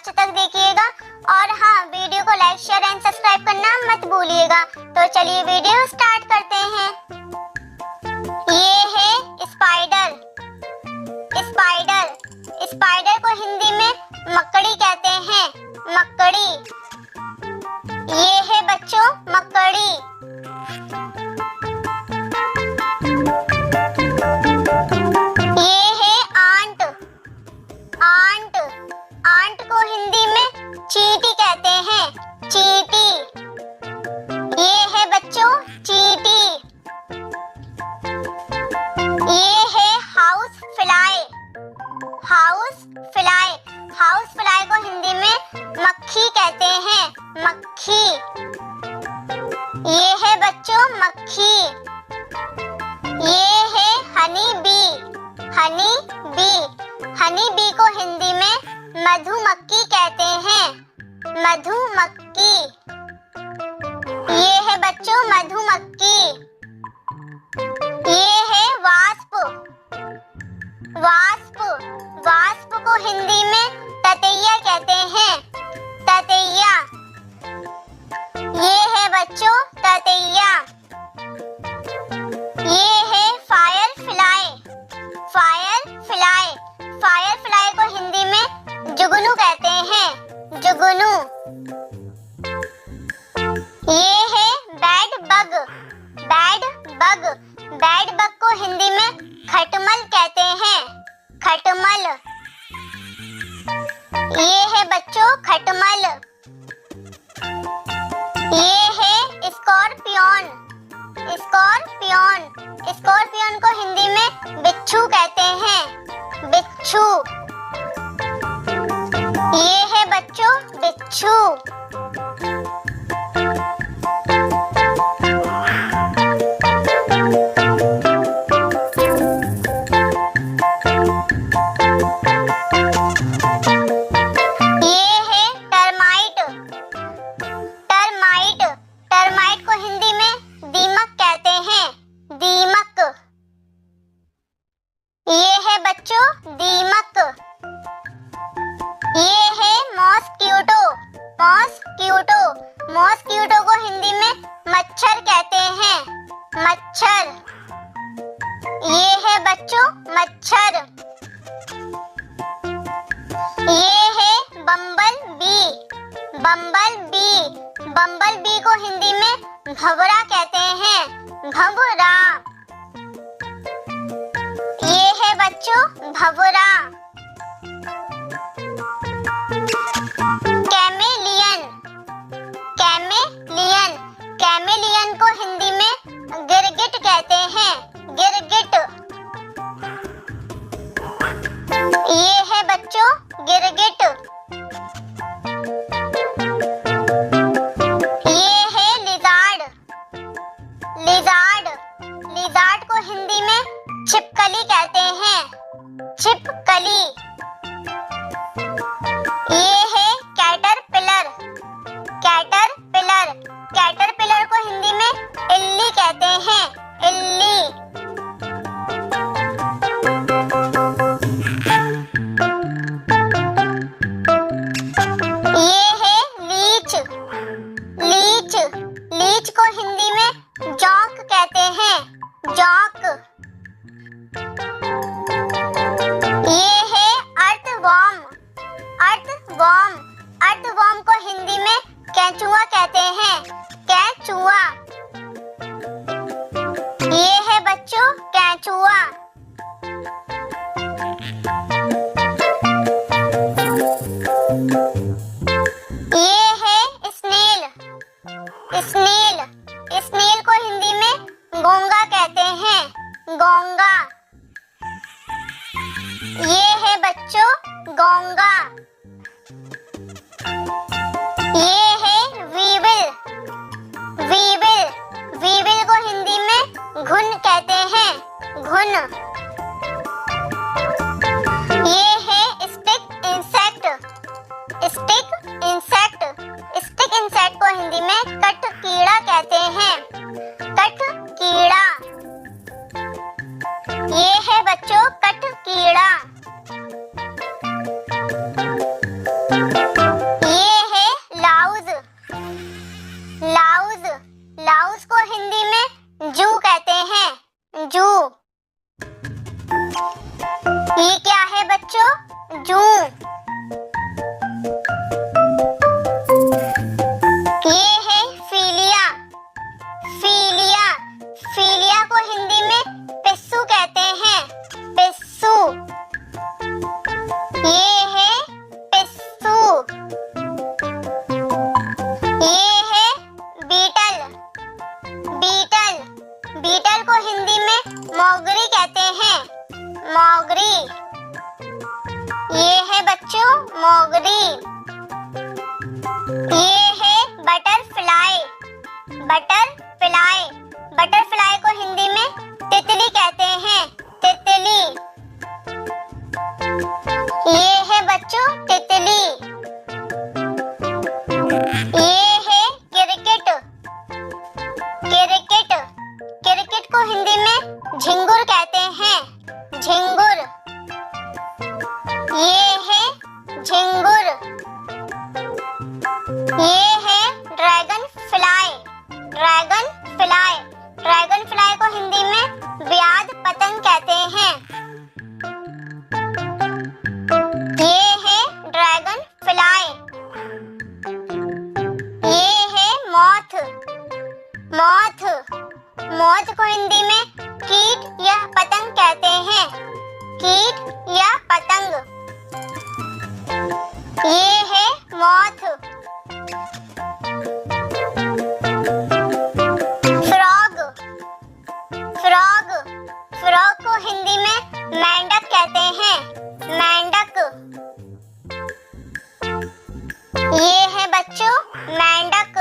Last तक देखिएगा और हाँ, वीडियो को लाइक शेयर एंड सब्सक्राइब करना मत भूलिएगा। तो चलिए वीडियो स्टार्ट करते हैं। ये है स्पाइडर। स्पाइडर स्पाइडर को हिंदी में मकड़ी कहते हैं। मकड़ी। ये है बच्चों मकड़ी। ये है आंट। आंट को हिंदी में चींटी कहते हैं। चींटी। ये है बच्चों चींटी। ये है हाउस फ्लाई। हाउस फ्लाई को हिंदी में मक्खी कहते हैं। मक्खी। ये है बच्चों मक्खी। ये है हनी बी को हिंदी में मधुमक्खी कहते हैं। मधुमक्खी। ये है बच्चों मधुमक्खी। ये है वास्प को हिंदी में ततैया कहते हैं। ततैया। ये है बच्चों ततैया। ये है फायर फ्लाई को हिंदी में जुगनू कहते हैं। जुगनू। ये है बैड बग को हिंदी में खटमल कहते हैं। खटमल। ये है बच्चों खटमल। ये है स्कॉर्पियन को हिंदी में बिच्छू कहते हैं। बिच्छू। ये है बच्चों बिच्छू। टर्माइट को हिंदी में दीमक कहते हैं। दीमक। ये है बच्चों दीमक। ये है मॉस्क्यूटो को हिंदी में मच्छर कहते हैं। मच्छर। ये है बच्चों मच्छर। ये है बम्बल बी को हिंदी में भंवरा कहते हैं। भंवरा। ये है बच्चों भंवरा। कैमेलियन को हिंदी में गिरगिट कहते हैं। गिरगिट। ये है बच्चों गिरगिट। ये है लिजार्ड को हिंदी में छिपकली कहते हैं। छिपकली। ये है कैटरपिलर को हिंदी में इल्ली कहते हैं। इल्ली। ये है लीच को हिंदी में जौंक कहते हैं। जौंक। ये है अर्थवॉर्म को हिंदी में केंचुआ कहते हैं। केंचुआ। ये है बच्चों केंचुआ। ये है स्नेल को हिंदी में गोंगा कहते हैं। गोंगा। ये है बच्चों गोंगा। ये है वीविल को हिंदी में घुन कहते हैं। घुन। ये है स्टिक इंसेक्ट को हिंदी में कट कीड़ा कहते हैं। कट कीड़ा। ये है बच्चों कट कीड़ा। फ्लाई, ड्रैगन फ्लाई को हिंदी में व्याध पतंग कहते हैं। ये है ड्रैगन फ्लाई। ये है मॉथ, मॉथ, मॉथ को हिंदी में कीट या पतंग कहते हैं, कीट या पतंग। ये है मॉथ। फ्रॉग, फ्रॉग, फ्रॉग को हिंदी में मेंढक कहते हैं, मेंढक। ये है बच्चों मेंढक।